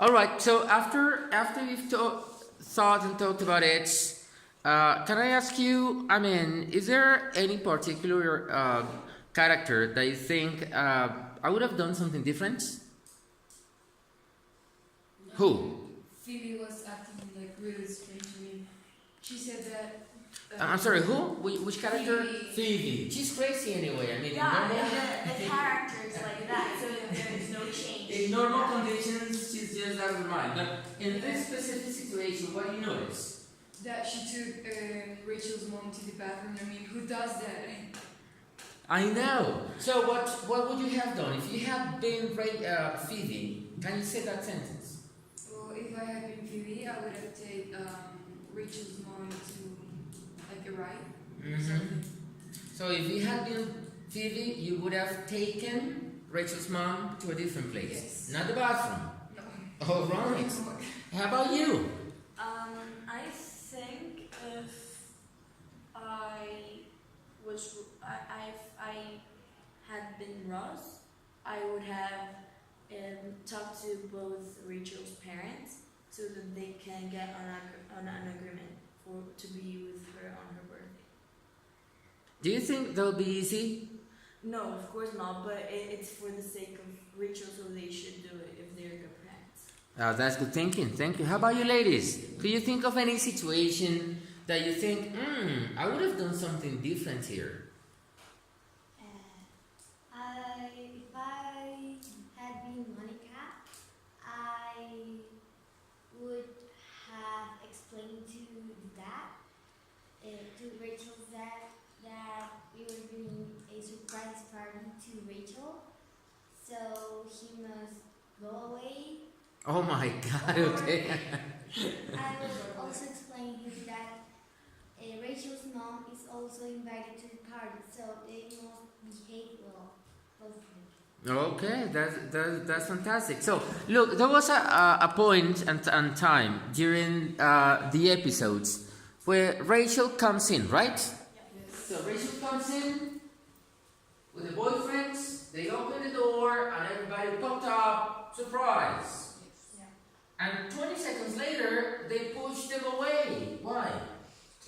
All right. So after you've thought and talked about it, can I ask you? I mean, is there any particular character that you think I would have done something different? Who? Phoebe was acting like really strangely. She said that. I'm sorry. Who? Which character? Phoebe. She's crazy anyway. I mean, Yeah, the character is like that, so there is no change. in normal conditions, she's just out of her mind. But in this specific situation, what do you notice? That she took Rachel's mom to the bathroom. I mean, who does that? I know. So what would you have done if you had been Phoebe? Can you say that sentence? Well, if I had been Phoebe, I would have taken Rachel's mom to like a ride. Mm-hmm. So if you had been Phoebe, you would have taken Rachel's mom to a different place, Yes. not the bathroom. No. All right. How about you? I think if I was, I had been Ross, I would have talked to both Rachel's parents so that they can get on an agreement to be with her on her birthday. Do you think that would be easy? No, of course not, but it's for the sake of Rachel, so they should do it if they're good parents. That's good thinking. Thank you. How about you, ladies? Do you think of any situation that you think, I would have done something different here? If I had been Monica, I would have explained to the dad, to Rachel's dad, that we were doing a surprise party to Rachel, so he must go away. Oh my God, okay. I would also explain him that Rachel's mom is also invited to the party, so they must behave well, both of them. Okay, that's fantastic. So, look, there was a point and time during the episodes where Rachel comes in, right? Yes. So Rachel comes in with the boyfriends, they open the door, and everybody popped up, surprise. Yes. And 20 seconds later, they pushed them away. Why?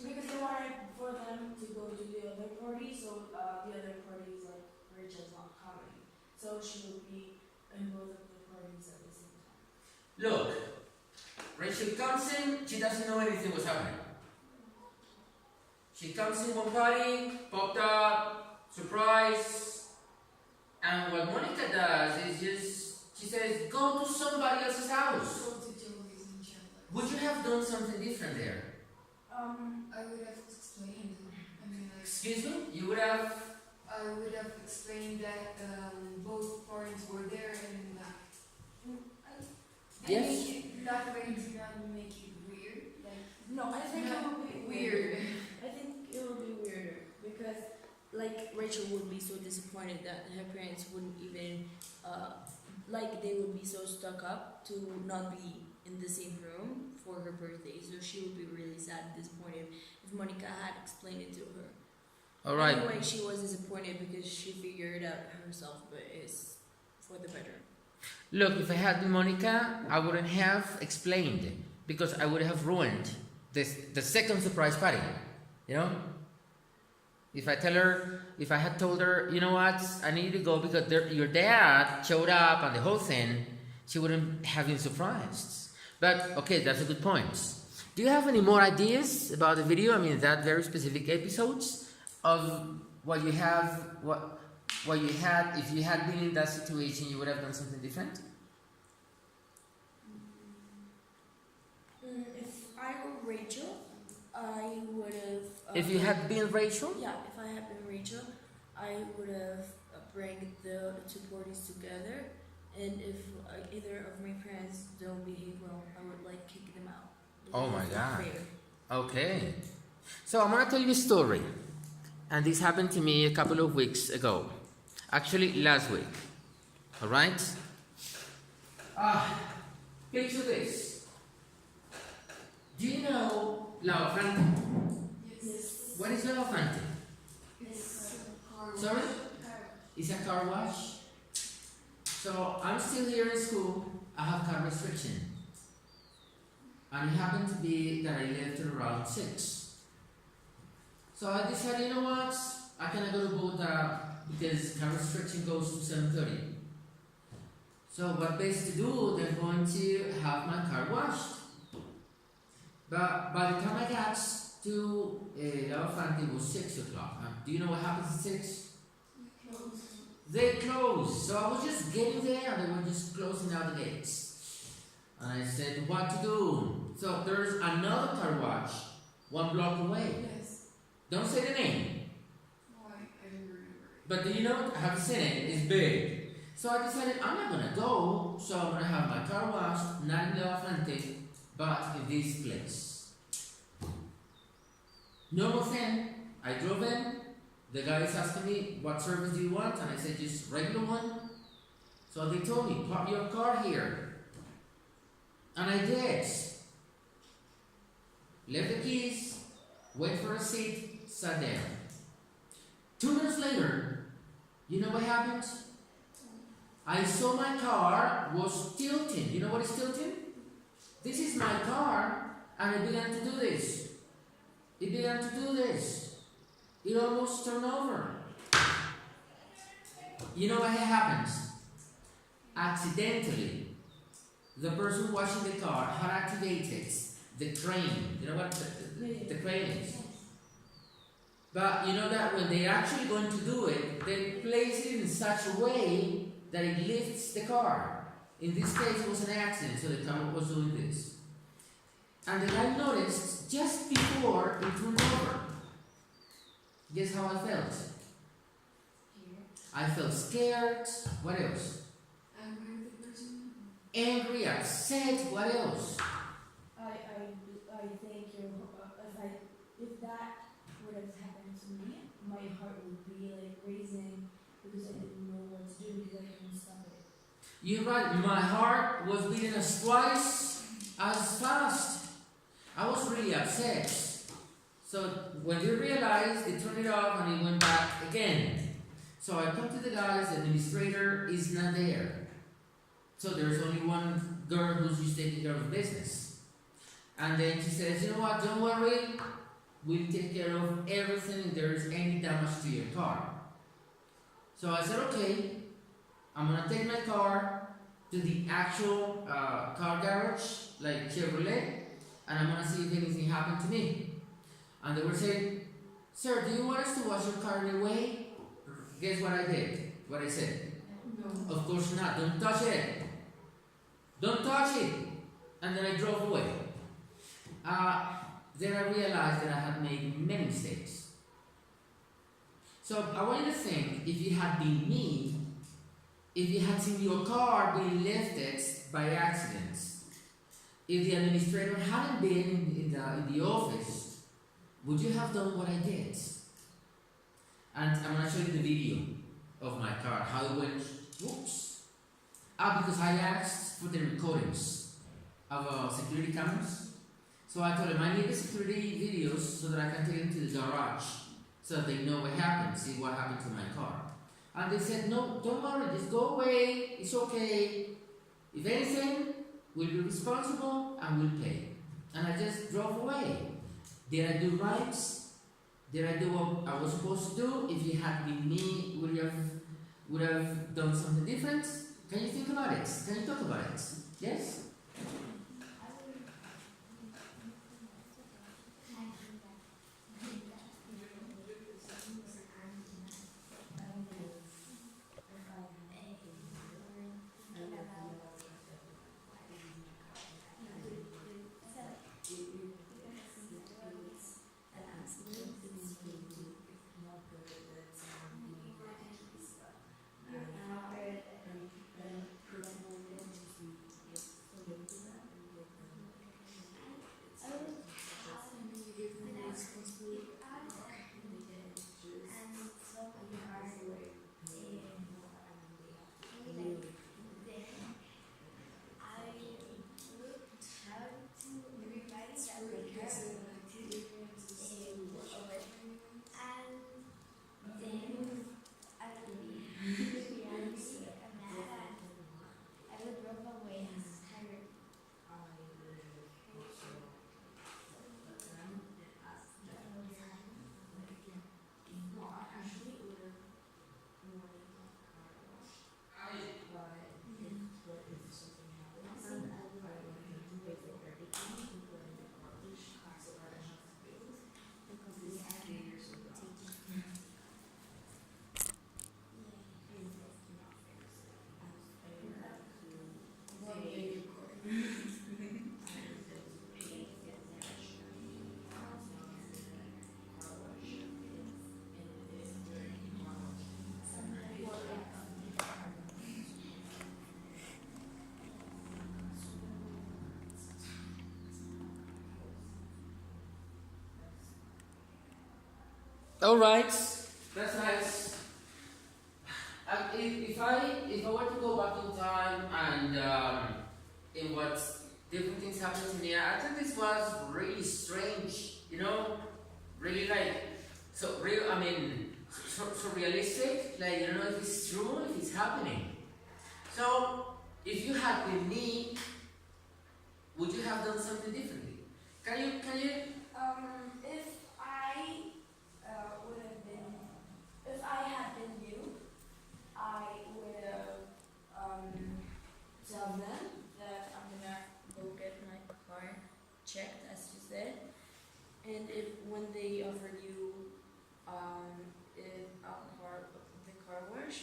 Because they wanted for them to go to the other party, so the other party is like Rachel's not coming. So she will be in both of the parties at the same time. Look, Rachel comes in, she doesn't know anything was happening. She comes in one party, popped up, surprise, and what Monica does is she says, go to somebody else's house. Go to Joey's and Chandler. Would you have done something different there? I would have explained. I mean, like, Excuse me? You would have... I would have explained that both parents were there and Yes? that way to not make it weird. Like, No, I think it will be weird. I think it will be weirder because Like Rachel would be so disappointed that her parents wouldn't even, like they would be so stuck up to not be in the same room for her birthday. So she would be really sad and disappointed if Monica had explained it to her. All right. Anyway, she was disappointed because she figured it out herself, but it's for the better. Look, if I had been Monica, I wouldn't have explained because I would have ruined the second surprise party. You know? If I had told her, you know what, I need to go because your dad showed up and the whole thing, she wouldn't have been surprised. But, okay, that's a good point. Do you have any more ideas about the video? I mean, that very specific episodes of what you had, if you had been in that situation, you would have done something different? If I were Rachel, I would have... If you had been Rachel? Yeah, if I had been Rachel, I would have bring the two parties together, and if either of my parents don't behave well, I would like kick them out. Oh my It's not God. fair. Okay. So I'm going to tell you a story. And this happened to me a couple of weeks ago. Actually, last week. All right? Picture this. Do you know La Ofrante? Yes. What is La Ofrante? It's a car Sorry? wash. It's a car wash. So I'm still here in school. I have car restriction. And it happened to be that I left at around 6. So I decided, you know what? I cannot go to Bogota because car restriction goes to 7:30. So what best to do? They're going to have my car washed. But by the time I got to La Infante, it was 6 o'clock. Do you know what happens at 6? They closed. So I was just getting there and they were just closing out the gates. And I said, what to do? So there's another car wash 1 block away. Yes. Don't say the name. No, I remember. But do you know, I have seen it, it's big. So I decided I'm not gonna go, so I'm gonna have my car washed, not in La Infante, but in this place. Normal thing, I drove in, the guy is asking me, what service do you want? And I said, just regular one. So they told me, park your car here. And I did. Left the keys, went for a seat, sat down. 2 minutes later, you know what happened? I saw my car was tilting. You know what is tilting? This is my car, and it began to do this. It began to do this. It almost turned over. You know what happened? Accidentally, the person washing the car had activated the crane. You know what the crane is? But you know that when they're actually going to do it, they place it in such a way that it lifts the car. In this case, it was an accident, so the car was doing this. And the guy noticed just before it turned over. Guess how I felt? I felt scared. What else? Angry with the person. Angry, upset. What else? I think if that would have happened to me, my heart would be like raising because I didn't know what to do because I couldn't stop it. You're right. My heart was beating us twice as fast. I was really upset. So when they realized, they turned it off and it went back again. So I come to the guys, the administrator is not there. So there's only one girl who's just taking care of business. And then she says, you know what, don't worry, we'll take care of everything if there is any damage to your car. So I said, okay, I'm gonna take my car to the actual car garage, like Chevrolet, and I'm gonna see if anything happened to me. And they were saying, sir, do you want us to wash your car anyway? Guess what I did? What I said? No. Of course not. Don't touch it. Don't touch it. And then I drove away. Then I realized that I had made many mistakes. So I want you to think, if you had been me, if you had seen your car being lifted by accident, if the administrator hadn't been in the office, would you have done what I did? And I'm going to show you the video of my car, how it went, whoops. Because I asked for the recordings of security cameras. So I told them I need the security videos so that I can take them to the garage so that they know what happened, see what happened to my car. And they said, no, don't worry, just go away, it's okay. If anything, we'll be responsible and we'll pay. And I just drove away. Did I do right? Did I do what I was supposed to do? If you had been me, would have done something different? Can you think about it? Can you talk about it? Yes? All right, that's nice. If I were to go back in time and in what different things happened to me, I think this was really strange. You know, really like so real. I mean, so realistic. Like you don't know if it's true, if it's happening. So if you had been me, would you have done something differently? Can you? If I would have been, if I had been you, I would have tell them that I'm gonna go get my car checked, as you said, and if when they offered you the car wash,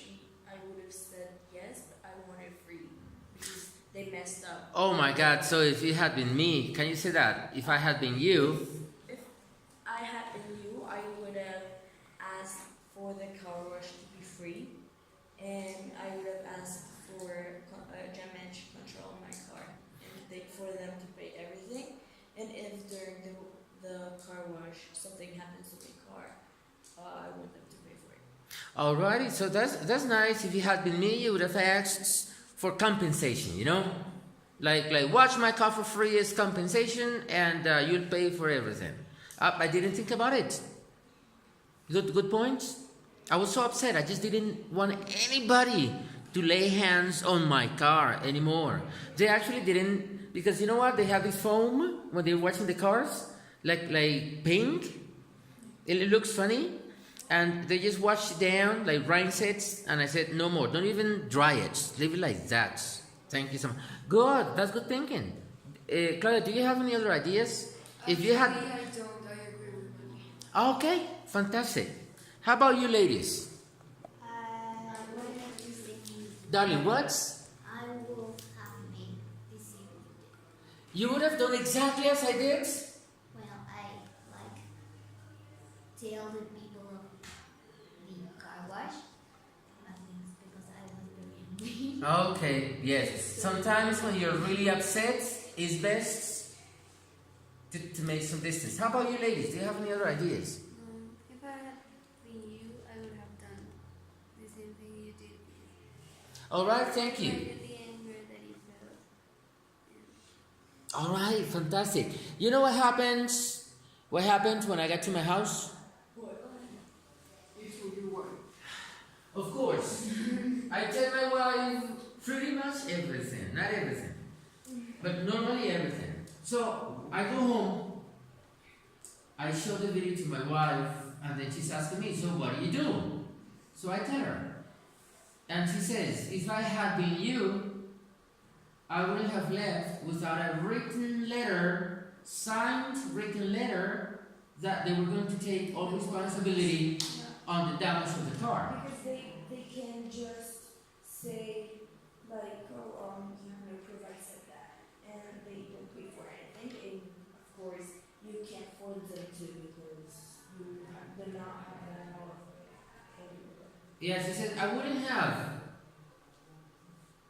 I would have said yes, but I want it free because they messed up. Oh my God! So if it had been me, can you say that? If I had been you, If I had been you, I would have asked for the car wash to be free, and I would have asked for damage control on my car, and for them to pay everything. And if during the car wash something happens to the car, I want them to pay for it. alrighty. So that's nice. If it had been me, you would have asked for compensation. You know, like watch my car for free as compensation, and you'll pay for everything. I didn't think about it. Good point. I was so upset. I just didn't want anybody to lay hands on my car anymore. They actually didn't, because you know what? They have this foam when they're washing the cars, like pink. It looks funny, and they just wash it down, like rinse it. And I said, no more. Don't even dry it. Leave it like that. Thank you so much. Good. That's good thinking. Claudia, do you have any other ideas? If you had. Actually, I don't. I agree with you. Okay, fantastic. How about you, ladies? What have you seen? Darling, what? I will have made the same. You would have done exactly as I did? Well, I like tell the people of the car wash. I think it's because I was very angry. Okay, yes. Sometimes when you're really upset, it's best to make some distance. How about you, ladies? Do you have any other ideas? If I had been you, I would have done the same thing you did. All right, thank you. Like the anger that you felt. All right, fantastic. You know what happens? What happened when I got to my house? You told your wife. Of course. I tell my wife pretty much everything. Not everything, but normally everything. So I go home, I show the video to my wife, and then she's asking me, so what do you do? So I tell her. And she says, if I had been you, I wouldn't have left without a written letter, signed written letter, that they were going to take all responsibility on the damage of the car. Because they can just say like, oh, you have no proof I said that, and they don't pay for anything. And of course, you can't force them to because they're not having a power. Yes, he said, I wouldn't have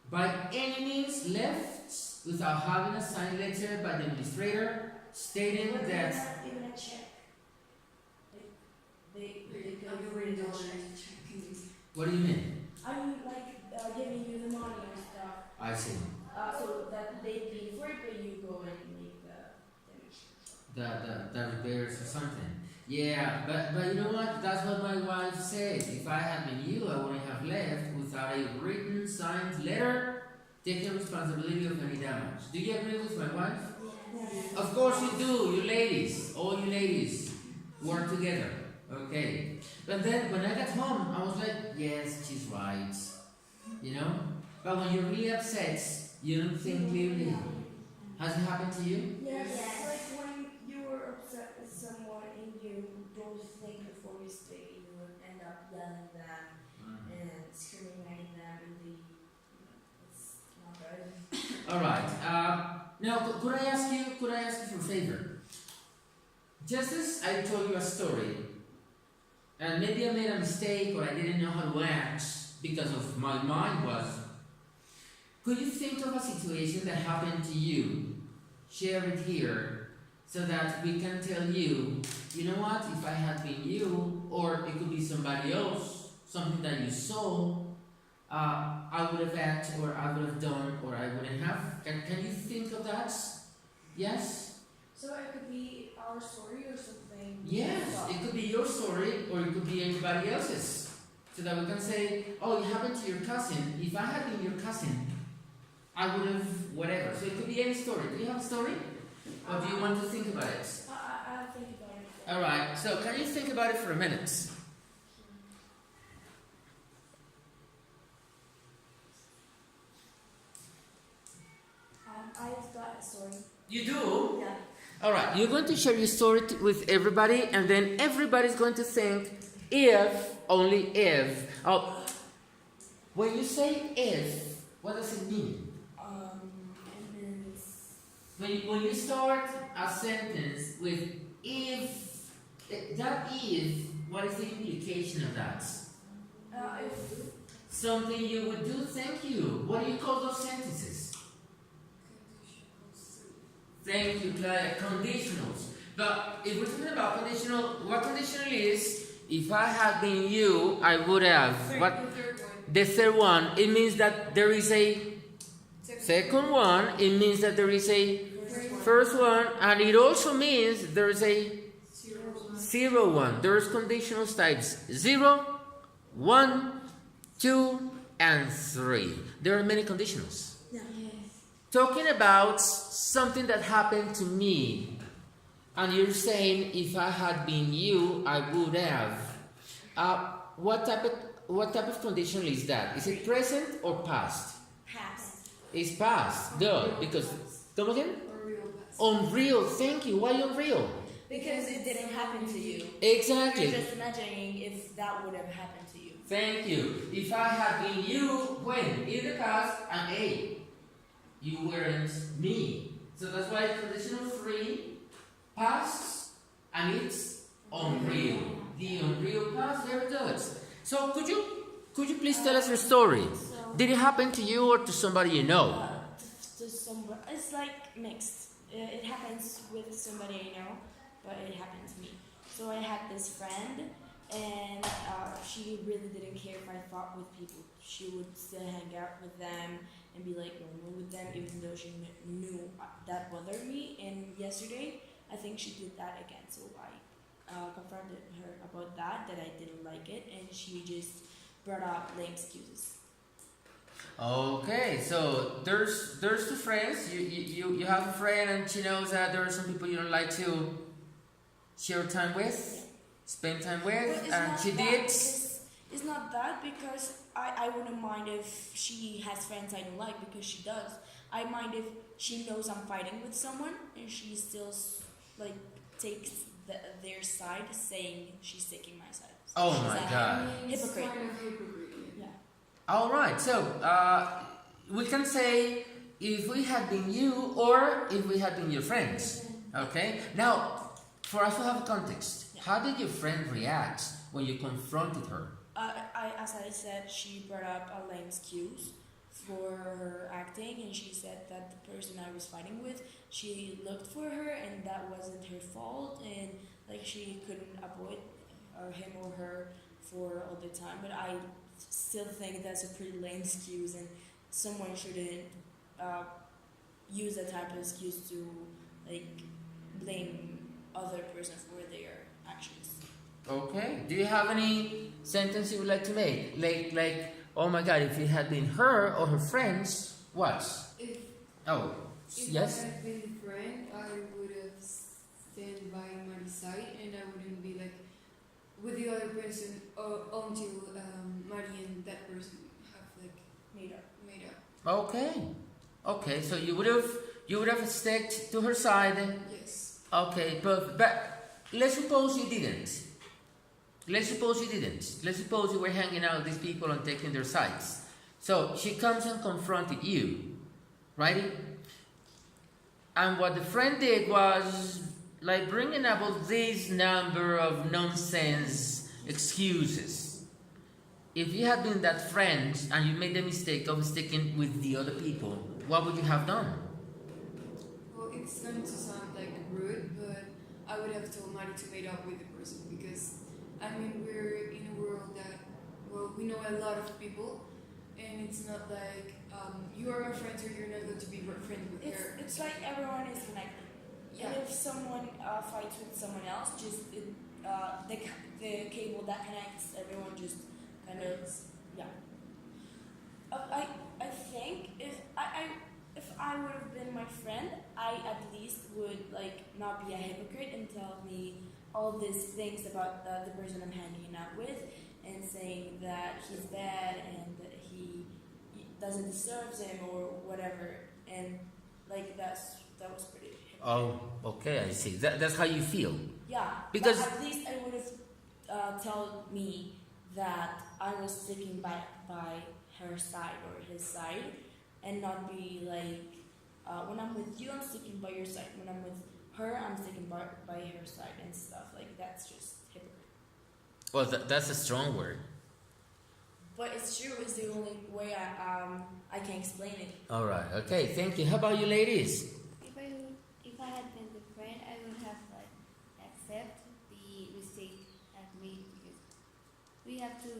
by any means left without having a signed letter by the administrator stating But that. not even a check. They could I'm have really written a not check. What do you mean? I mean, like giving you the money and stuff, I see. so that they pay for it, but you go and make the damage. The repairs or something. Yeah, but you know what? That's what my wife said. If I had been you, I wouldn't have left without a written, signed letter taking responsibility of any damage. Do you agree with my wife? Yeah. Of course you do, you ladies. All you ladies work together. Okay. But then when I got home, I was like, yes, she's right. You know? But when you're really upset, you don't think clearly. Has it happened to you? Yes, Yes. like when you were upset with someone and you don't think before you speak, you would end up yelling at them and screaming at them, and it's not good. All right. Now, could I ask you for a favor? Just as I told you a story, and maybe I made a mistake or I didn't know how to act because of my mind was. Could you think of a situation that happened to you, share it here, so that we can tell you, you know what, if I had been you, or it could be somebody else, something that you saw, I would have acted, or I would have done, or I wouldn't have. Can you think of that? Yes? So it could be our story or something. Yes, it could be your story, or it could be anybody else's. So that we can say, oh, it happened to your cousin. If I had been your cousin, I would have whatever. So it could be any story. Do you have a story? Or do you want to think about it? I'll think about it. Alright, so can you think about it for a minute? I've got a story. You do? Yeah. Alright, you're going to share your story with everybody, and then everybody's going to think if, only if. Oh, when you say if, what does it mean? It means When you start a sentence with if, that if, what is the implication of that? If Something you would do, thank you. What do you call those sentences? Thank you, Claire. Conditionals. But if we're talking about conditional, what conditional is, if I had been you, I would have. What? The third one. The third one, it means that there is a second one, it means that there is a first one, and it also means there is a zero one. There's conditional types 0, 1, 2, and 3. There are many conditionals. Talking about something that happened to me, and you're saying if I had been you, I would have. What type of conditional is that? Is it present or past? past. It's past. Good, because come again? Or real past. Unreal. Thank you. Why unreal? Because it didn't happen to you. Exactly. You're just imagining if that would have happened to you. Thank you. If I had been you, when? In the past, and A. You weren't me. So that's why conditional 3, past, and it's unreal. The unreal past, very good. So could you please tell us your story? So, Did it happen to you or to somebody you know? to somebody, it's like mixed. It happens with somebody I know, but it happened to me. So I had this friend, and she really didn't care if I fought with people. She would still hang out with them and be like normal with them, even though she knew that bothered me. And yesterday, I think she did that again. So I confronted her about that I didn't like it, and she just brought up lame excuses. Okay, so there's two friends. You have a friend and she knows that there are some people you don't like to share time with, spend time with, But it's and not she that, did. because- It's not that, because I wouldn't mind if she has friends I don't like, because she does. I mind if she knows I'm fighting with someone and she still like takes their side, saying she's taking my side. So Oh she's my a God. Hypocrite. It's kind of hypocrite. Yeah. All right, so we can say if we had been you or if we had been your friends. Okay. Now, for us to have context, Yeah. how did your friend react when you confronted her? As I said, she brought up a lame excuse for her acting, and she said that the person I was fighting with, she looked for her, and that wasn't her fault, and like she couldn't avoid him or her for all the time. But I still think that's a pretty lame excuse, and someone shouldn't use that type of excuse to like blame other person for their actions. Okay. Do you have any sentence you would like to make? Like, oh my God, if it had been her or her friends, what? If Yes. I had been a friend, I would have stand by Mari's side, and I wouldn't be like with the other person until Mari and that person have like Made up. made up. Okay. So you would have stuck to her side. Yes. Okay, but let's suppose you didn't. Let's suppose you were hanging out with these people and taking their sides. So she comes and confronted you, right? And what the friend did was like bringing up all this number of nonsense excuses. If you had been that friend and you made the mistake of sticking with the other people, what would you have done? Well, it's going to sound like rude, I would have told Mari to meet up with the person because I mean we're in a world that we know a lot of people and it's not like you are my friend or you're not going to be friends with her. It's like everyone is connected. Yeah. And if someone fights with someone else, just the cable that connects everyone just kind of yeah. I think if I would have been my friend, I at least would like not be a hypocrite and tell me all these things about the person I'm hanging out with and saying that he's bad and that he doesn't deserve him or whatever, and like that was pretty hypocrite. Oh, okay, I see. That's how you feel. Yeah, Because- but at least I would have told me that I was sticking by her side or his side, and not be like, when I'm with you, I'm sticking by your side. When I'm with her, I'm sticking by her side and stuff. Like that's just hypocrite. Well, that's a strong word. But it's true. It's the only way I can explain it. All right. Okay. Thank you. How about you, ladies? If I had been the friend, I would have like accept the mistake I've made because we have to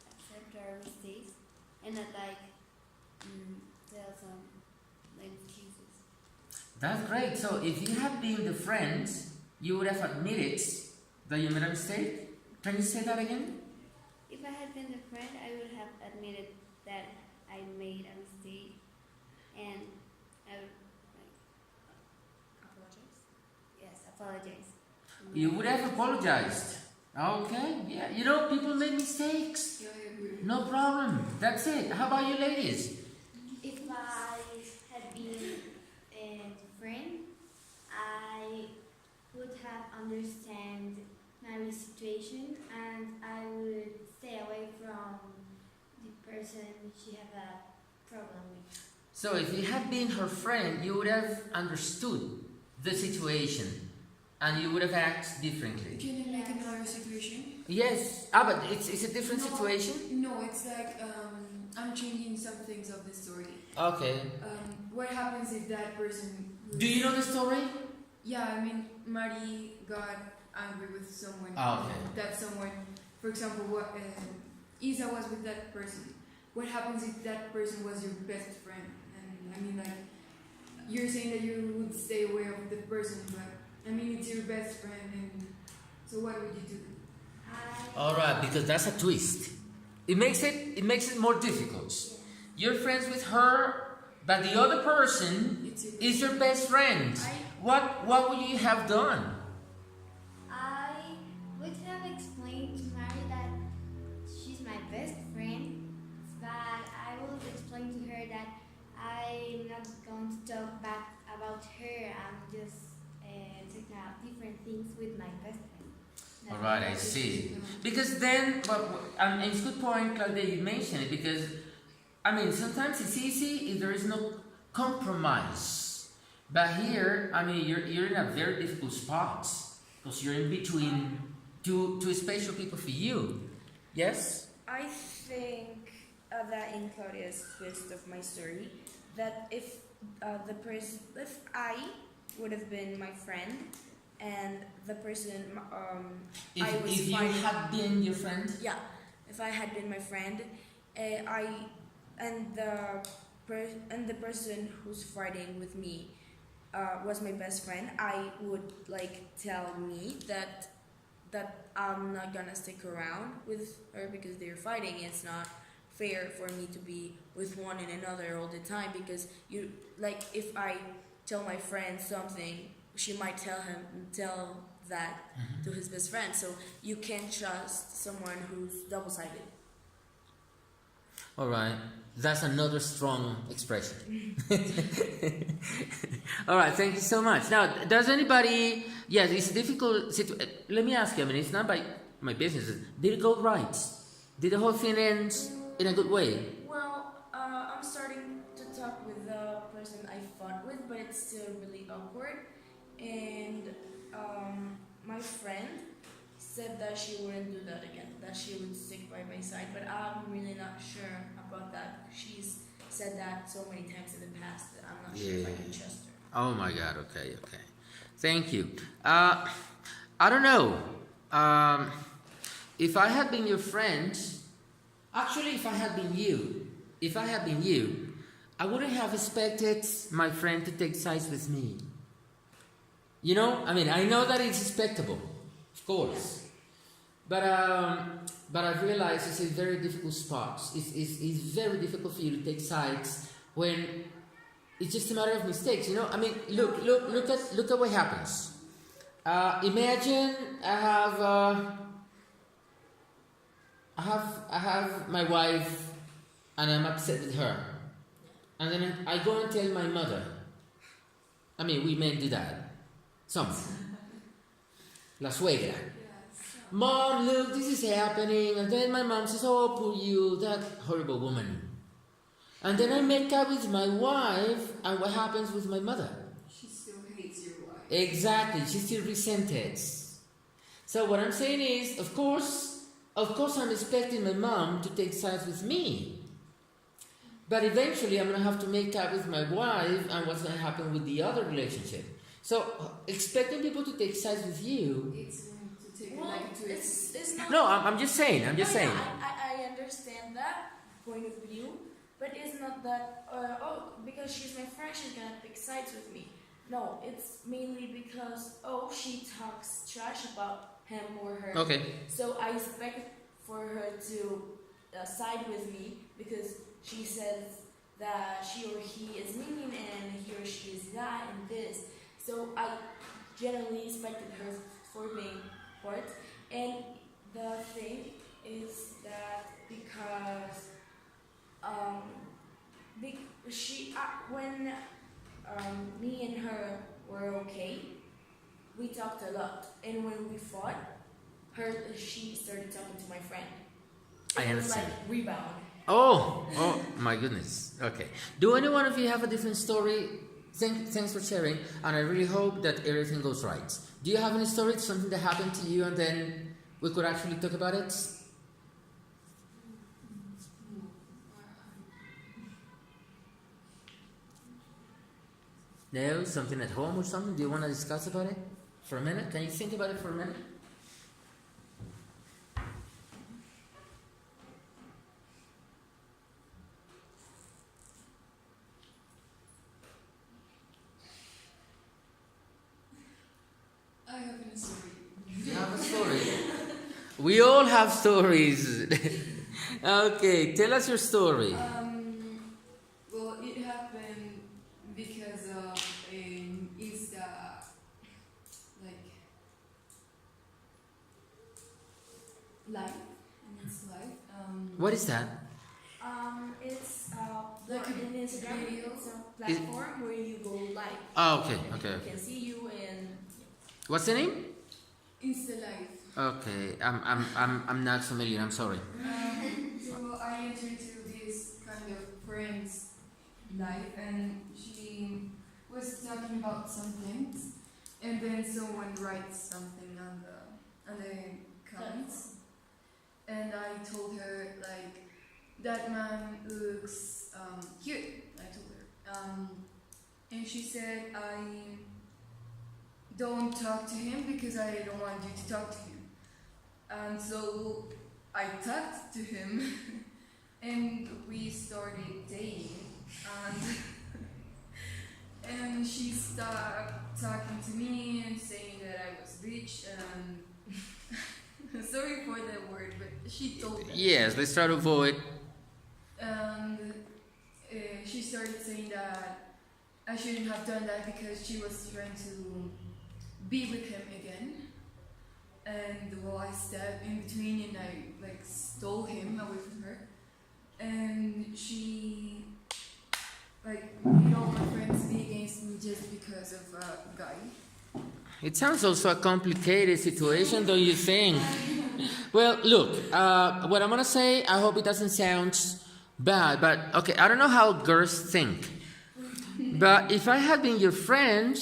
accept our mistakes and not like tell some excuses. That's great. So, if you had been the friend, you would have admitted that you made a mistake. Can you say that again? If I had been the friend, I would have admitted that I made a mistake and I would apologize. You would have apologized. Okay. Yeah. You know, people make mistakes. Yeah, I agree. No problem. That's it. How about you, ladies? If I had been a friend, I would have understand my situation and I would stay away from the person she have a problem with. So, if you had been her friend, you would have understood the situation and you would have acted differently. Can you make another situation? Yes. But it's a different No. situation? No, it's like I'm changing some things of the story. Okay. What happens if that person? Do you know the story? Yeah, I mean, Mari got angry with someone. Okay. That someone, for example, what Isa was with that person. What happens if that person was your best friend? And I mean, like, you're saying that you would stay away from the person, but I mean, it's your best friend, and so what would you do? All right, because that's a twist. It makes it more difficult. You're friends with her, but the other person It's your is your best friend. What would you have done? I would have explained to Mary that she's my best friend, but I will explain to her that I'm not going to talk back about her. I'm just talking about different things with my best friend. All right, I see. Because then, and it's a good point, Claudia, you mentioned it, because, I mean, sometimes it's easy if there is no compromise. But here, I mean, you're in a very difficult spot, because you're in between two special people for you. Yes? I think that in Claudia's twist of my story, that if I would have been my friend, and the person I was If you fighting, had been your friend? yeah, if I had been my friend, the person who's fighting with me was my best friend, I would like tell me that I'm not gonna stick around with her because they're fighting. It's not fair for me to be with one and another all the time, because you like, if I tell my friend something, she might tell that to his best friend. So you can't trust someone who's double-sided. All right. That's another strong expression. All right. Thank you so much. Now, does anybody... Yes, it's a difficult situation. Let me ask you. I mean, it's not my business. Did it go right? Did the whole thing end in a good way? Well, I'm starting to talk with the person I fought with, but it's still really awkward. And my friend said that she wouldn't do that again, that she would stick by my side, but I'm really not sure about that. She's said that so many times in the past that I'm not sure if I can trust her. Oh my God. Okay. Thank you. I don't know. If I had been your friend, actually, if I had been you, I wouldn't have expected my friend to take sides with me. You know, I mean, I know that it's expectable, of course, but I realize it's a very difficult spot. It's very difficult for you to take sides when it's just a matter of mistakes. You know, I mean, look at what happens. Imagine I have my wife, and I'm upset with her, and then I go and tell my mother. I mean, we men do that. Some. La suegra. Mom, look, this is happening. And then my mom says, oh, poor you, that horrible woman. And then I make up with my wife, and what happens with my mother? She still hates your wife. Exactly, she's still resented. So what I'm saying is, of course I'm expecting my mom to take sides with me. But eventually I'm going to have to make up with my wife and what's going to happen with the other relationship. So expecting people to take sides with you... It's going to take Well, like 2 it's not. No, I'm just saying. I understand that point of view, but it's not that. Because she's my friend, she's gonna pick sides with me. No, it's mainly because she talks trash about him or her. Okay. So I expect for her to side with me because she says that she or he is mean and he or she is that and this. So I generally expected her for being part. And the thing is that because when me and her were okay, we talked a lot. And when we fought, she started talking to my friend. I It was understand. like rebound. Oh, my goodness. Okay. Do any one of you have a different story? Thanks for sharing, and I really hope that everything goes right. Do you have any story, something that happened to you, and then we could actually talk about it? No? Something at home or something? Do you want to discuss about it for a minute? Can you think about it for a minute? I have a story. You have a story. We all have stories. Okay, tell us your story. Well, it happened because of an Insta, live. What is that? It's Like an a Instagram. video. It's a platform where you go live. Oh, okay. You can see you and What's the name? Insta live. Okay, I'm not familiar. I'm sorry. So I entered into this kind of friend's life, and she was talking about some things, and then someone writes something on the comments, and I told her like that man looks cute. I told her, and she said don't talk to him because I don't want you to talk to him. And so I talked to him and we started dating, and she started talking to me and saying that I was bitch, and sorry for that word, but she told that. Yes, let's try to avoid. And she started saying that I shouldn't have done that because she was trying to be with him again. And well, I stepped in between and I stole him away from her. And she made all my friends be against me just because of a guy. It sounds also a complicated situation, don't you think? Well, look, what I'm gonna say, I hope it doesn't sound bad, but okay, I don't know how girls think. But if I had been your friend,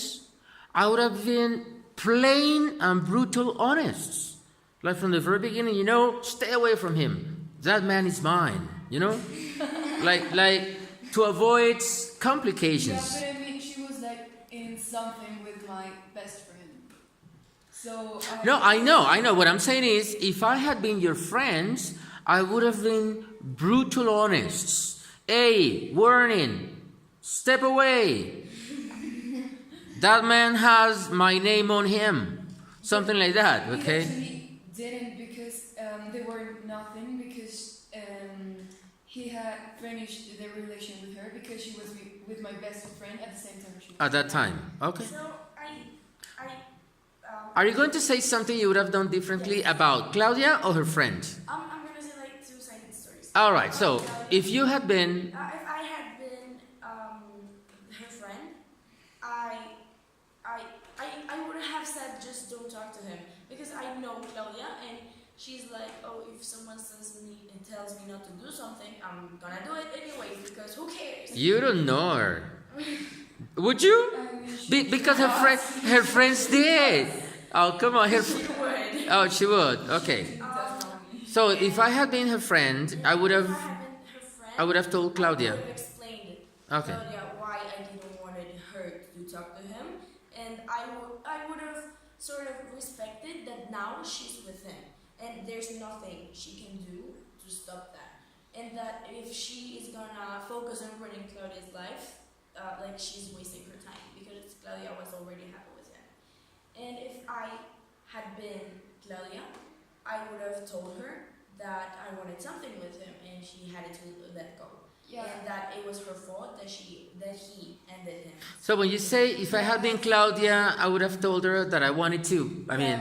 I would have been plain and brutal honest. Like from the very beginning, stay away from him. That man is mine, like to avoid complications. Yeah, but I mean, she was in something with my best friend. So No, I know. What I'm saying is, if I had been your friend, I would have been brutal honest. Hey, warning, step away. That man has my name on him. Something like that, He okay? actually didn't because they were nothing because he had finished the relation with her because she was with my best friend at the same time. She was At that time, okay. So Are you going to say something you would have done differently about Claudia or her friend? I'm gonna say like two-sided stories. All right, so if you had been... If I had been her friend, I would have said just don't talk to him because I know Claudia and she's like, oh, if someone says me and tells me not to do something, I'm gonna do it anyway because who cares? You don't know her. Would you? Because her friends did. Oh, come on. Oh, she would. Okay. So if I had been her friend, I would have told Claudia. I would have explained Okay. Claudia why I didn't want her to talk to him, and I would have sort of respected that now she's with him, and there's nothing she can do to stop that, and that if she is gonna focus on running Claudia's life, like she's wasting her time because Claudia was already happy with him. And if I had been Claudia, I would have told her that I wanted something with him and she had to let go. Yeah. And that it was her fault that he ended him. So when you say if I had been Claudia, I would have told her that I wanted to. I mean,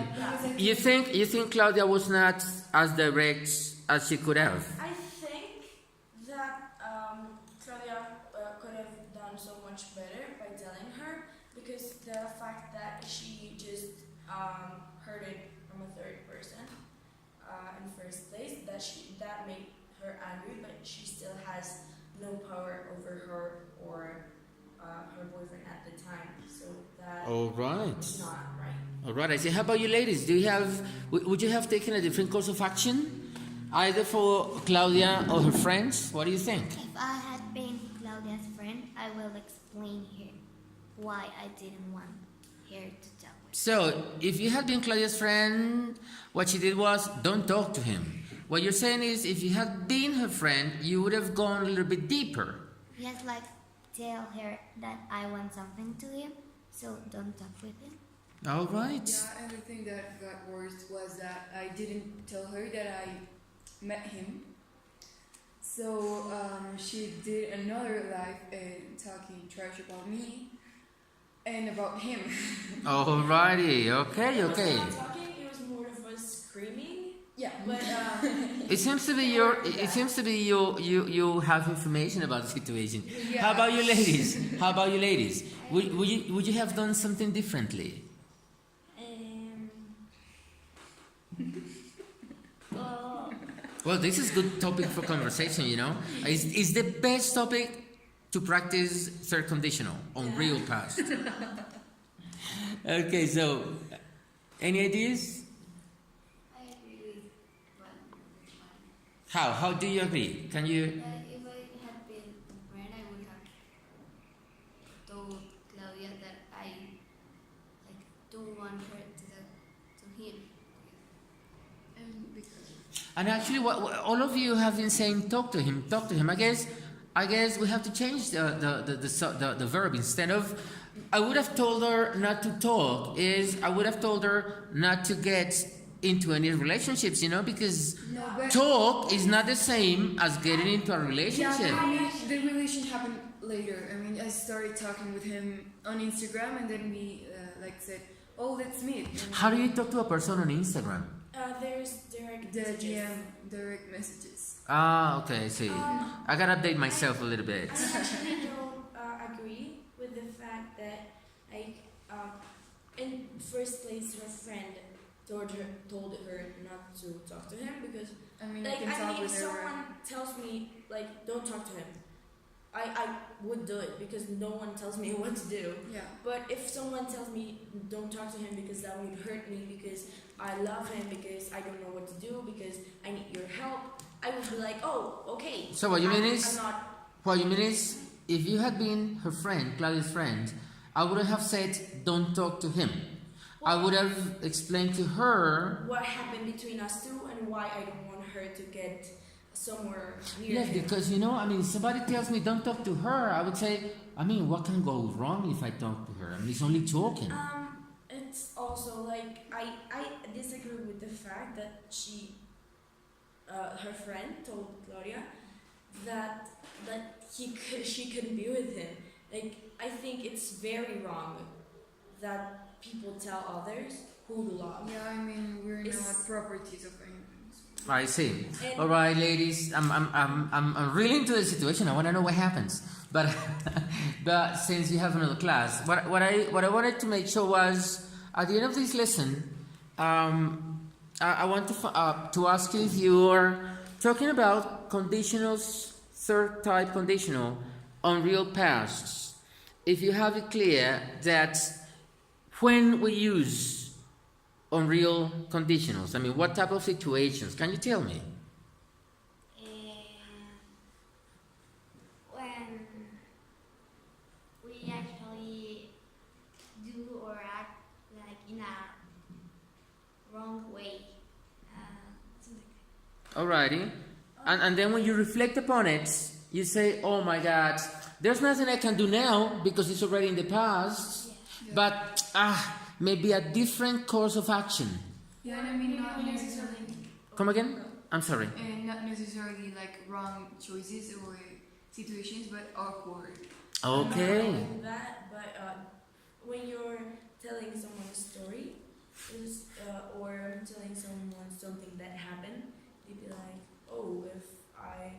you think Claudia was not as direct as she could have? I think that Claudia could have done so much better by telling her because the fact that she just heard it from a third person in the first place, that made her angry, but she still has no power over her or her boyfriend at the time, so that All right. is not right. All right. I say, how about you, ladies? Would you have taken a different course of action, either for Claudia or her friends? What do you think? If I had been Claudia's friend, I will explain her why I didn't want her to talk with. So, if you had been Claudia's friend, what she did was don't talk to him. What you're saying is, if you had been her friend, you would have gone a little bit deeper. Just like tell her that I want something to him, so don't talk with him. All right. Yeah, and the thing that got worse was that I didn't tell her that I met him. So she did another live talking trash about me and about him. Alrighty. Okay. It was Okay. not talking, it was more of us screaming. Yeah. But It seems to be you have information about the situation. Yeah. How about you ladies? Would you have done something differently? Well, this is good topic for conversation, you know. It's the best topic to practice third conditional on real past. Okay, so any ideas? I agree with what How do you agree? Can you? if I had been a friend, I would have told Claudia that I don't want her to talk to him. And actually, what all of you have been saying, talk to him. I guess we have to change the verb. Instead of, I would have told her not to talk. I would have told her not to get into any relationships. You know, because No, but talk is not the same as getting into a relationship. yeah, I mean, the relationship happened later. I mean, I started talking with him on Instagram, and then we said, "Oh, let's meet." And How do you talk to a person on Instagram? there's direct the messages. DM direct messages. Ah, okay, I see. I gotta update myself a little bit. I actually don't agree with the fact that, in first place, her friend told her not to talk to him because, I mean, I can talk if with her. someone tells me don't talk to him, I would do it because no one tells me what to do. Yeah. But if someone tells me don't talk to him because that would hurt me because I love him because I don't know what to do because I need your help, I would be like, oh, okay. So what you mean I'm is, not. what you mean is, if you had been her friend, Claudia's friend, I wouldn't have said don't talk to him. I would have explained to her. what happened between us two and why I don't want her to get somewhere near Yes, him. because I mean, somebody tells me don't talk to her. I would say, I mean, what can go wrong if I talk to her? I mean, it's only talking. It's also like I disagree with the fact that her friend told Gloria that she couldn't be with him. Like, I think it's very wrong that people tell others who to love. Yeah, I mean, we're It's- not properties of anyone. So. I see. And- All right, ladies, I'm really into the situation. I want to know what happens. But but since you have another class, what I wanted to make sure was at the end of this lesson, I want to ask you if you're talking about conditionals, third type conditional on real pasts. If you have it clear that when we use on real conditionals, I mean, what type of situations? Can you tell me? When we actually do or act like in a wrong way, something like Alrighty. And then when you reflect upon it, you say, oh my God, there's nothing I can do now because it's already in the past, Yeah. but maybe a different course of action. Yeah, and I mean, not necessarily. Come again? I'm sorry. And not necessarily like wrong choices or situations, but awkward. Okay. Not only that, but when you're telling someone a story, or telling someone something that happened, they'd be like, "Oh, if I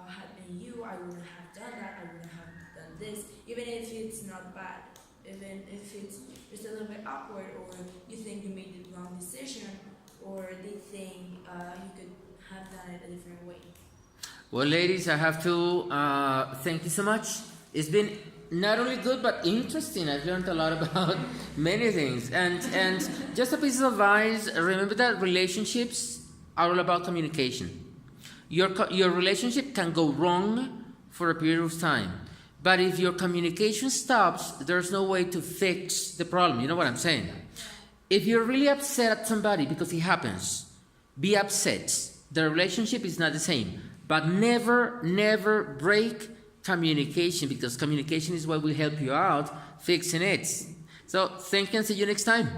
had been you, I wouldn't have done that. I wouldn't have done this." Even if it's not bad, even if it's just a little bit awkward, or you think you made the wrong decision, or they think you could have done it a different way. Well, ladies, I have to thank you so much. It's been not only good but interesting. I've learned a lot about many things. And just a piece of advice: remember that relationships are all about communication. Your relationship can go wrong for a period of time, but if your communication stops, there's no way to fix the problem. You know what I'm saying? If you're really upset at somebody because it happens, be upset. The relationship is not the same. But never break communication, because communication is what will help you out fixing it. So thank you and see you next time.